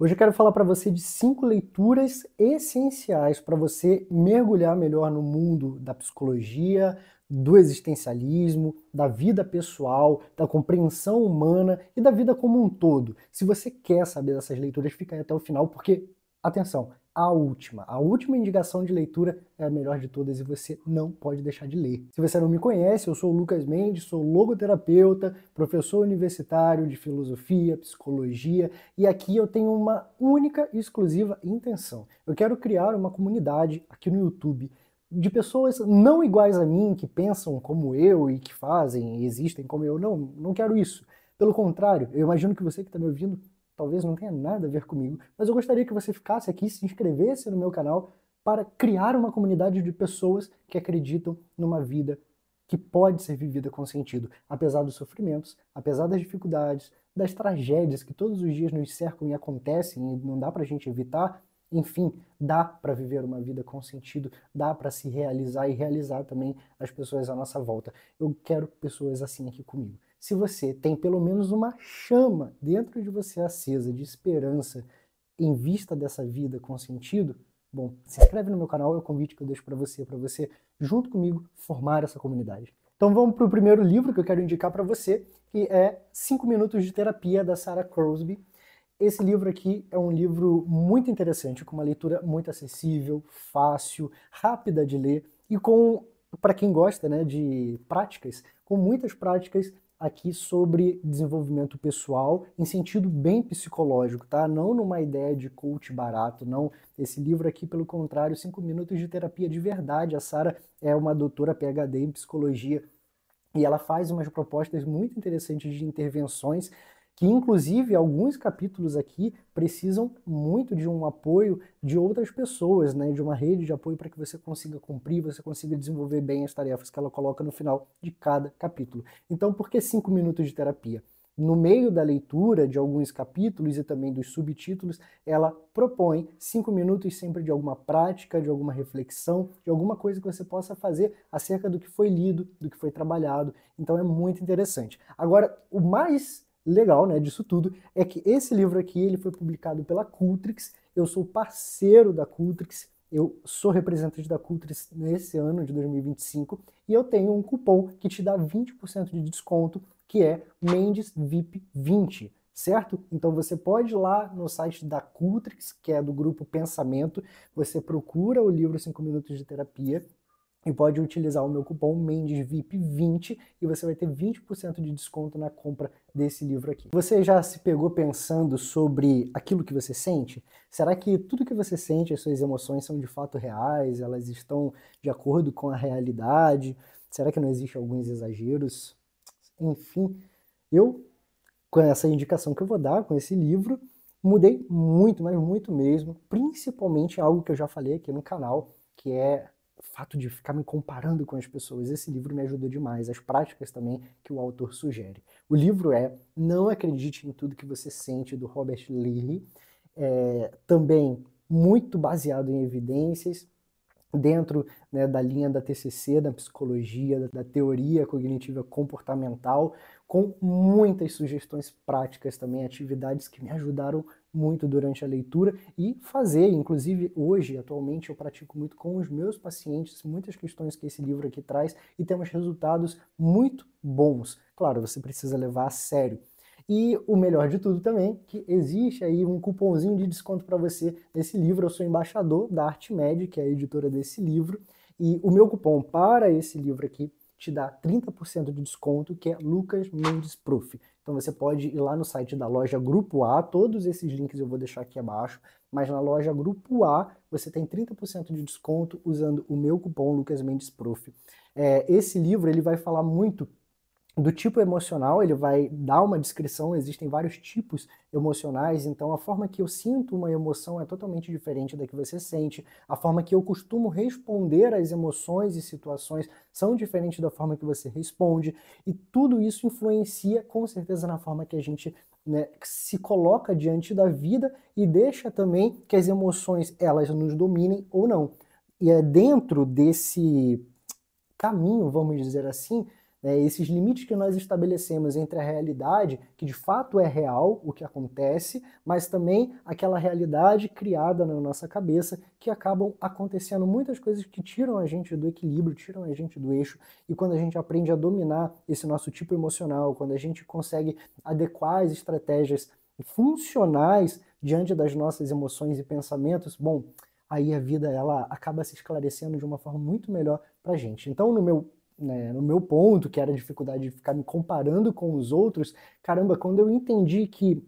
Hoje eu quero falar para você de 5 leituras essenciais para você mergulhar melhor no mundo da psicologia, do existencialismo, da vida pessoal, da compreensão humana e da vida como um todo. Se você quer saber dessas leituras, fica aí até o final, porque, atenção, a última indicação de leitura é a melhor de todas e você não pode deixar de ler. Se você não me conhece, eu sou o Lucas Mendes, sou logoterapeuta, professor universitário de filosofia, psicologia, e aqui eu tenho uma única e exclusiva intenção. Eu quero criar uma comunidade aqui no YouTube de pessoas não iguais a mim, que pensam como eu e que fazem e existem como eu. Não, não quero isso. Pelo contrário, eu imagino que você que está me ouvindo talvez não tenha nada a ver comigo, mas eu gostaria que você ficasse aqui, se inscrevesse no meu canal para criar uma comunidade de pessoas que acreditam numa vida que pode ser vivida com sentido, apesar dos sofrimentos, apesar das dificuldades, das tragédias que todos os dias nos cercam e acontecem e não dá pra gente evitar. Enfim, dá para viver uma vida com sentido, dá para se realizar e realizar também as pessoas à nossa volta. Eu quero pessoas assim aqui comigo. Se você tem pelo menos uma chama dentro de você acesa de esperança em vista dessa vida com sentido, bom, se inscreve no meu canal, é o convite que eu deixo para você, junto comigo, formar essa comunidade. Então vamos para o primeiro livro que eu quero indicar para você, que é 5 Minutos de Terapia, da Sarah Crosby. Esse livro aqui é um livro muito interessante, com uma leitura muito acessível, fácil, rápida de ler e com, para quem gosta, né, de práticas, com muitas práticas aqui sobre desenvolvimento pessoal em sentido bem psicológico, tá? Não numa ideia de coach barato, não. Esse livro aqui, pelo contrário, 5 minutos de terapia de verdade. A Sarah é uma doutora PhD em psicologia e ela faz umas propostas muito interessantes de intervenções que, inclusive, alguns capítulos aqui precisam muito de um apoio de outras pessoas, né? De uma rede de apoio para que você consiga cumprir, você consiga desenvolver bem as tarefas que ela coloca no final de cada capítulo. Então, por que 5 minutos de terapia? No meio da leitura de alguns capítulos e também dos subtítulos, ela propõe 5 minutos sempre de alguma prática, de alguma reflexão, de alguma coisa que você possa fazer acerca do que foi lido, do que foi trabalhado. Então é muito interessante. Agora, o mais legal, né, disso tudo é que esse livro aqui ele foi publicado pela Cultrix. Eu sou parceiro da Cultrix. Eu sou representante da Cultrix nesse ano de 2025 e eu tenho um cupom que te dá 20% de desconto, que é Mendes VIP 20, certo? Então você pode ir lá no site da Cultrix, que é do grupo Pensamento, você procura o livro 5 Minutos de Terapia e pode utilizar o meu cupom MENDESVIP20 e você vai ter 20% de desconto na compra desse livro aqui. Você já se pegou pensando sobre aquilo que você sente? Será que tudo que você sente, as suas emoções são de fato reais? Elas estão de acordo com a realidade? Será que não existe alguns exageros? Enfim, eu, com essa indicação que eu vou dar, com esse livro, mudei muito, mas muito mesmo, principalmente algo que eu já falei aqui no canal, que é o fato de ficar me comparando com as pessoas. Esse livro me ajudou demais, as práticas também que o autor sugere. O livro é Não Acredite em Tudo que Você Sente, do Robert Lilly, também muito baseado em evidências, dentro, né, da linha da TCC, da psicologia, da teoria cognitiva comportamental, com muitas sugestões práticas também, atividades que me ajudaram muito durante a leitura e fazer, inclusive hoje, atualmente, eu pratico muito com os meus pacientes, muitas questões que esse livro aqui traz e temos resultados muito bons. Claro, você precisa levar a sério. E o melhor de tudo também, que existe aí um cupomzinho de desconto para você nesse livro. Eu sou embaixador da Artmed, que é a editora desse livro, e o meu cupom para esse livro aqui te dá 30% de desconto, que é Lucas Mendes Prof. Então você pode ir lá no site da loja Grupo A, todos esses links eu vou deixar aqui abaixo, mas na loja Grupo A você tem 30% de desconto usando o meu cupom Lucas Mendes Prof. Esse livro ele vai falar muito do tipo emocional, ele vai dar uma descrição, existem vários tipos emocionais, então a forma que eu sinto uma emoção é totalmente diferente da que você sente, a forma que eu costumo responder às emoções e situações são diferentes da forma que você responde, e tudo isso influencia com certeza na forma que a gente, né, se coloca diante da vida e deixa também que as emoções elas nos dominem ou não. E é dentro desse caminho, vamos dizer assim, né? Esses limites que nós estabelecemos entre a realidade, que de fato é real, o que acontece, mas também aquela realidade criada na nossa cabeça, que acabam acontecendo muitas coisas que tiram a gente do equilíbrio, tiram a gente do eixo, e quando a gente aprende a dominar esse nosso tipo emocional, quando a gente consegue adequar as estratégias funcionais diante das nossas emoções e pensamentos, bom, aí a vida ela acaba se esclarecendo de uma forma muito melhor pra gente. Então, no meu ponto, que era a dificuldade de ficar me comparando com os outros, caramba, quando eu entendi que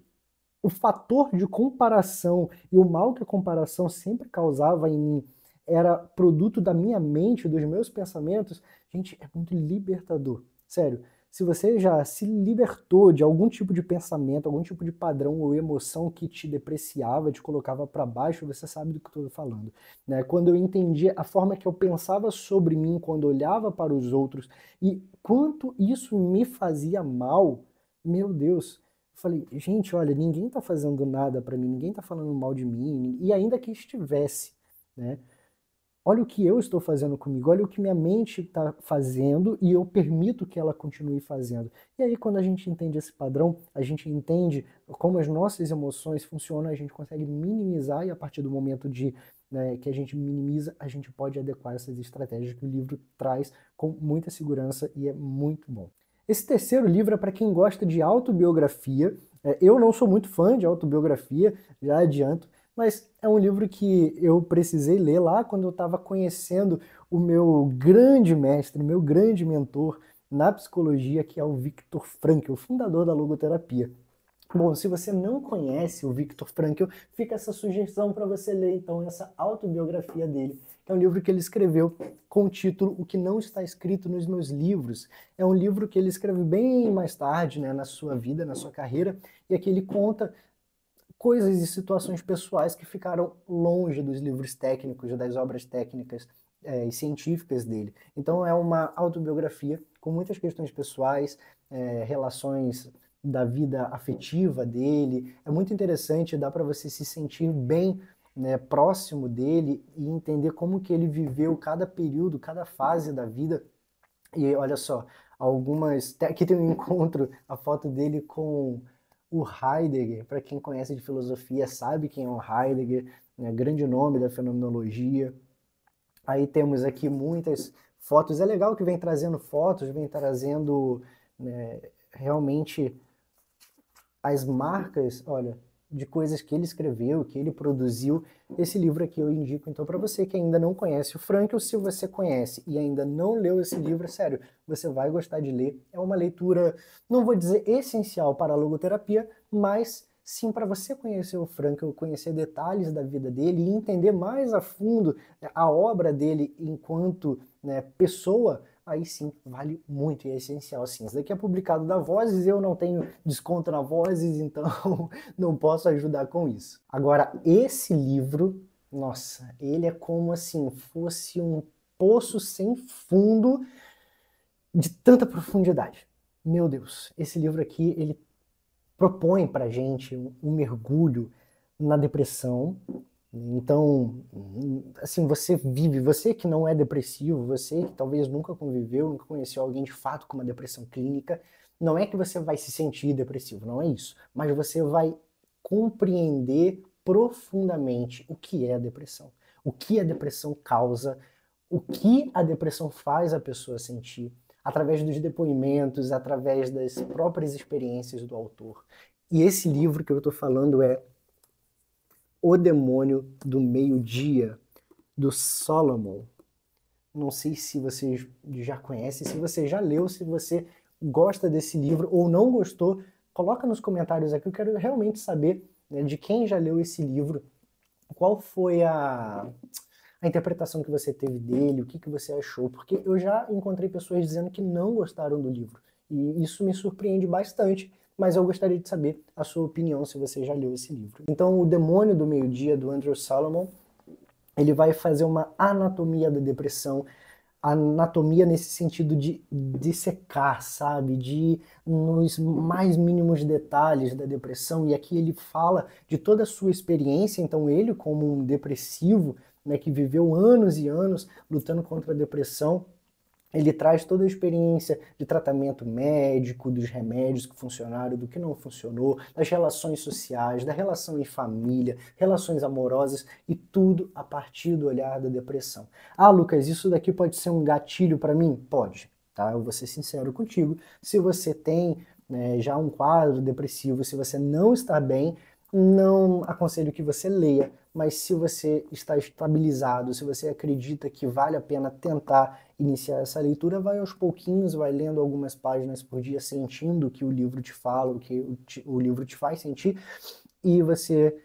o fator de comparação e o mal que a comparação sempre causava em mim era produto da minha mente, dos meus pensamentos, gente, é muito libertador. Sério, se você já se libertou de algum tipo de pensamento, algum tipo de padrão ou emoção que te depreciava, te colocava para baixo, você sabe do que eu estou falando, né? Quando eu entendi a forma que eu pensava sobre mim, quando olhava para os outros e quanto isso me fazia mal, meu Deus, falei, gente, olha, ninguém tá fazendo nada pra mim, ninguém tá falando mal de mim, e ainda que estivesse, né? Olha o que eu estou fazendo comigo, olha o que minha mente está fazendo e eu permito que ela continue fazendo. E aí, quando a gente entende esse padrão, a gente entende como as nossas emoções funcionam, a gente consegue minimizar e a partir do momento né, que a gente minimiza, a gente pode adequar essas estratégias que o livro traz com muita segurança e é muito bom. Esse terceiro livro é para quem gosta de autobiografia. Eu não sou muito fã de autobiografia, já adianto, mas é um livro que eu precisei ler lá quando eu estava conhecendo o meu grande mestre, meu grande mentor na psicologia, que é o Viktor Frankl, o fundador da logoterapia. Bom, se você não conhece o Viktor Frankl, fica essa sugestão para você ler então essa autobiografia dele, que é um livro que ele escreveu com o título O que não está escrito nos meus livros. É um livro que ele escreve bem mais tarde, né, na sua vida, na sua carreira, e aqui ele conta coisas e situações pessoais que ficaram longe dos livros técnicos, das obras técnicas e científicas dele. Então é uma autobiografia com muitas questões pessoais, relações da vida afetiva dele. É muito interessante, dá para você se sentir bem, né, próximo dele e entender como que ele viveu cada período, cada fase da vida. E olha só, aqui tem um encontro, a foto dele com o Heidegger. Para quem conhece de filosofia sabe quem é o Heidegger, né, grande nome da fenomenologia. Aí temos aqui muitas fotos. É legal que vem trazendo fotos, vem trazendo, né, realmente as marcas, olha, de coisas que ele escreveu, que ele produziu. Esse livro aqui eu indico então para você que ainda não conhece o Frankl. Se você conhece e ainda não leu esse livro, sério, você vai gostar de ler. É uma leitura, não vou dizer essencial para a logoterapia, mas sim para você conhecer o Frankl, conhecer detalhes da vida dele e entender mais a fundo, né, a obra dele enquanto, né, pessoa. Aí sim, vale muito e é essencial sim. Isso daqui é publicado da Vozes, eu não tenho desconto na Vozes, então não posso ajudar com isso. Agora, esse livro, nossa, ele é como assim, fosse um poço sem fundo de tanta profundidade. Meu Deus, esse livro aqui, ele propõe pra gente um mergulho na depressão. Então, assim, você que não é depressivo, você que talvez nunca conviveu, nunca conheceu alguém de fato com uma depressão clínica, não é que você vai se sentir depressivo, não é isso, mas você vai compreender profundamente o que é a depressão, o que a depressão causa, o que a depressão faz a pessoa sentir, através dos depoimentos, através das próprias experiências do autor. E esse livro que eu estou falando é O Demônio do Meio-Dia, do Solomon. Não sei se você já conhece, se você já leu, se você gosta desse livro ou não gostou, coloca nos comentários aqui, eu quero realmente saber, né, de quem já leu esse livro, qual foi a interpretação que você teve dele, o que você achou, porque eu já encontrei pessoas dizendo que não gostaram do livro, e isso me surpreende bastante, mas eu gostaria de saber a sua opinião se você já leu esse livro. Então, O Demônio do Meio-Dia, do Andrew Solomon, ele vai fazer uma anatomia da depressão, anatomia nesse sentido de dissecar, sabe? De ir nos mais mínimos detalhes da depressão. E aqui ele fala de toda a sua experiência, então ele como um depressivo, né, que viveu anos e anos lutando contra a depressão, Ele traz toda a experiência de tratamento médico, dos remédios que funcionaram, do que não funcionou, das relações sociais, da relação em família, relações amorosas e tudo a partir do olhar da depressão. Ah, Lucas, isso daqui pode ser um gatilho para mim? Pode, tá? Eu vou ser sincero contigo. Se você tem, né, já um quadro depressivo, se você não está bem, não aconselho que você leia, mas se você está estabilizado, se você acredita que vale a pena tentar iniciar essa leitura, vai aos pouquinhos, vai lendo algumas páginas por dia, sentindo o que o livro te fala, o que o livro te faz sentir, e você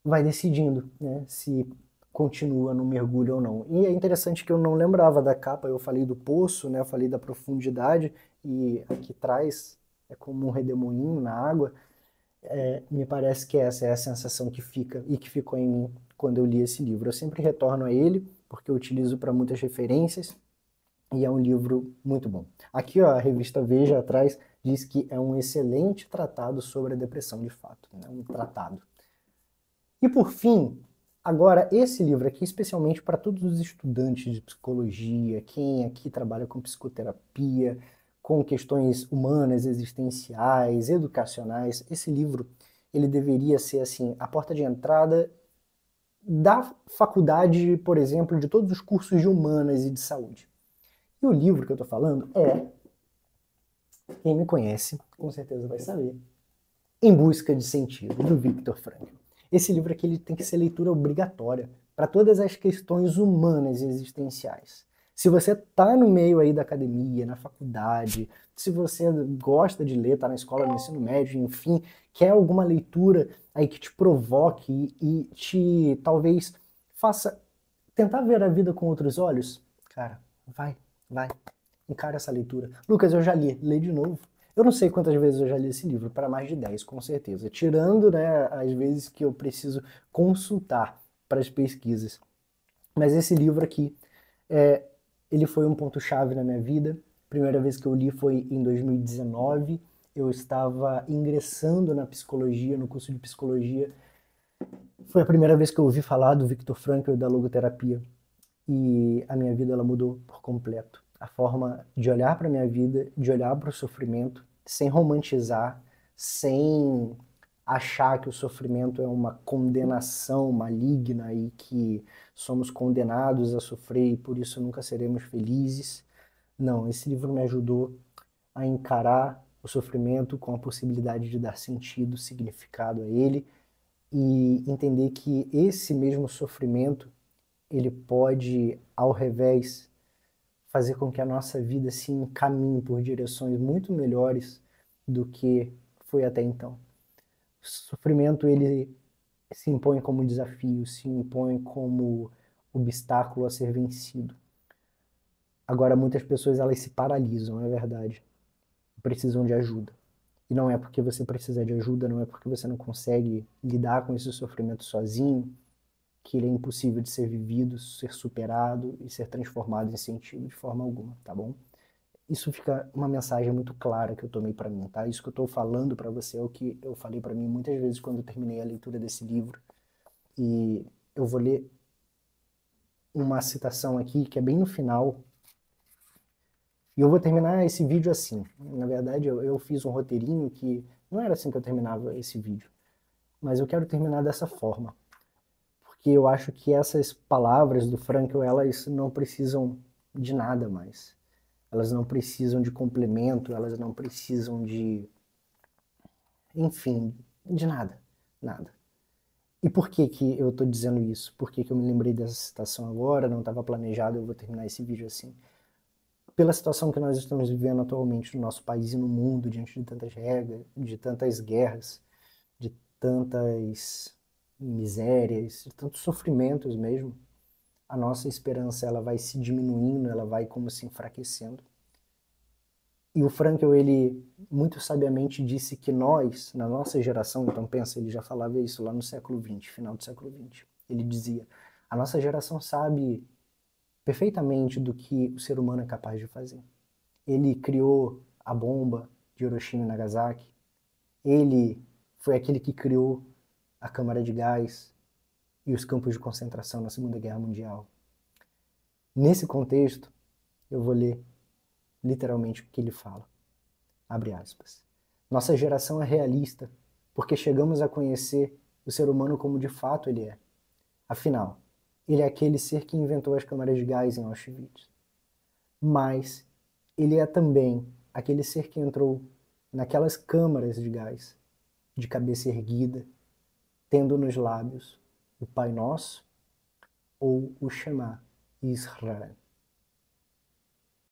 vai decidindo, né, se continua no mergulho ou não. E é interessante que eu não lembrava da capa, eu falei do poço, né, eu falei da profundidade, e aqui atrás é como um redemoinho na água. Me parece que essa é a sensação que fica e que ficou em mim quando eu li esse livro. Eu sempre retorno a ele, porque eu utilizo para muitas referências, e é um livro muito bom. Aqui, ó, a revista Veja atrás diz que é um excelente tratado sobre a depressão de fato, né? Um tratado. E por fim, agora esse livro aqui, especialmente para todos os estudantes de psicologia, quem aqui trabalha com psicoterapia, com questões humanas, existenciais, educacionais, esse livro ele deveria ser assim a porta de entrada da faculdade, por exemplo, de todos os cursos de humanas e de saúde. E o livro que eu estou falando é, quem me conhece com certeza vai saber, Em Busca de Sentido, do Viktor Frankl. Esse livro aqui ele tem que ser leitura obrigatória para todas as questões humanas e existenciais. Se você está no meio aí da academia, na faculdade, se você gosta de ler, está na escola, no ensino médio, enfim, quer alguma leitura aí que te provoque e te talvez faça tentar ver a vida com outros olhos, cara, vai, encara essa leitura. Lucas, eu já li, lê de novo. Eu não sei quantas vezes eu já li esse livro, para mais de 10, com certeza. Tirando, né, as vezes que eu preciso consultar para as pesquisas. Mas esse livro aqui, é, ele foi um ponto-chave na minha vida. Primeira vez que eu li foi em 2019. Eu estava ingressando na psicologia, no curso de psicologia. Foi a primeira vez que eu ouvi falar do Viktor Frankl e da logoterapia. E a minha vida ela mudou por completo. A forma de olhar para a minha vida, de olhar para o sofrimento, sem romantizar, sem achar que o sofrimento é uma condenação maligna e que somos condenados a sofrer e por isso nunca seremos felizes. Não, esse livro me ajudou a encarar o sofrimento com a possibilidade de dar sentido, significado a ele e entender que esse mesmo sofrimento ele pode, ao revés, fazer com que a nossa vida se encaminhe por direções muito melhores do que foi até então. O sofrimento ele se impõe como desafio, se impõe como obstáculo a ser vencido. Agora muitas pessoas elas se paralisam, é verdade, precisam de ajuda. E não é porque você precisa de ajuda, não é porque você não consegue lidar com esse sofrimento sozinho, que ele é impossível de ser vivido, ser superado e ser transformado em sentido de forma alguma, tá bom? Isso fica uma mensagem muito clara que eu tomei para mim, tá? Isso que eu estou falando para você é o que eu falei para mim muitas vezes quando eu terminei a leitura desse livro. E eu vou ler uma citação aqui que é bem no final. E eu vou terminar esse vídeo assim. Na verdade, eu fiz um roteirinho que não era assim que eu terminava esse vídeo, mas eu quero terminar dessa forma. Porque eu acho que essas palavras do Frankl, elas não precisam de nada mais. Elas não precisam de complemento, elas não precisam de, enfim, de nada, nada. E por que que eu estou dizendo isso? Por que que eu me lembrei dessa citação agora? Não estava planejado, eu vou terminar esse vídeo assim. Pela situação que nós estamos vivendo atualmente no nosso país e no mundo, diante de tantas regras, de tantas guerras, de tantas misérias, de tantos sofrimentos mesmo, a nossa esperança ela vai se diminuindo, ela vai como se enfraquecendo. E o Frankl, ele muito sabiamente disse que nós, na nossa geração, então pensa, ele já falava isso lá no século XX, final do século XX. Ele dizia, a nossa geração sabe perfeitamente do que o ser humano é capaz de fazer. Ele criou a bomba de Hiroshima e Nagasaki, ele foi aquele que criou a câmara de gás e os campos de concentração na Segunda Guerra Mundial. Nesse contexto, eu vou ler literalmente o que ele fala. Abre aspas. Nossa geração é realista, porque chegamos a conhecer o ser humano como de fato ele é. Afinal, ele é aquele ser que inventou as câmaras de gás em Auschwitz. Mas ele é também aquele ser que entrou naquelas câmaras de gás, de cabeça erguida, tendo nos lábios o Pai Nosso ou o Shema Israel.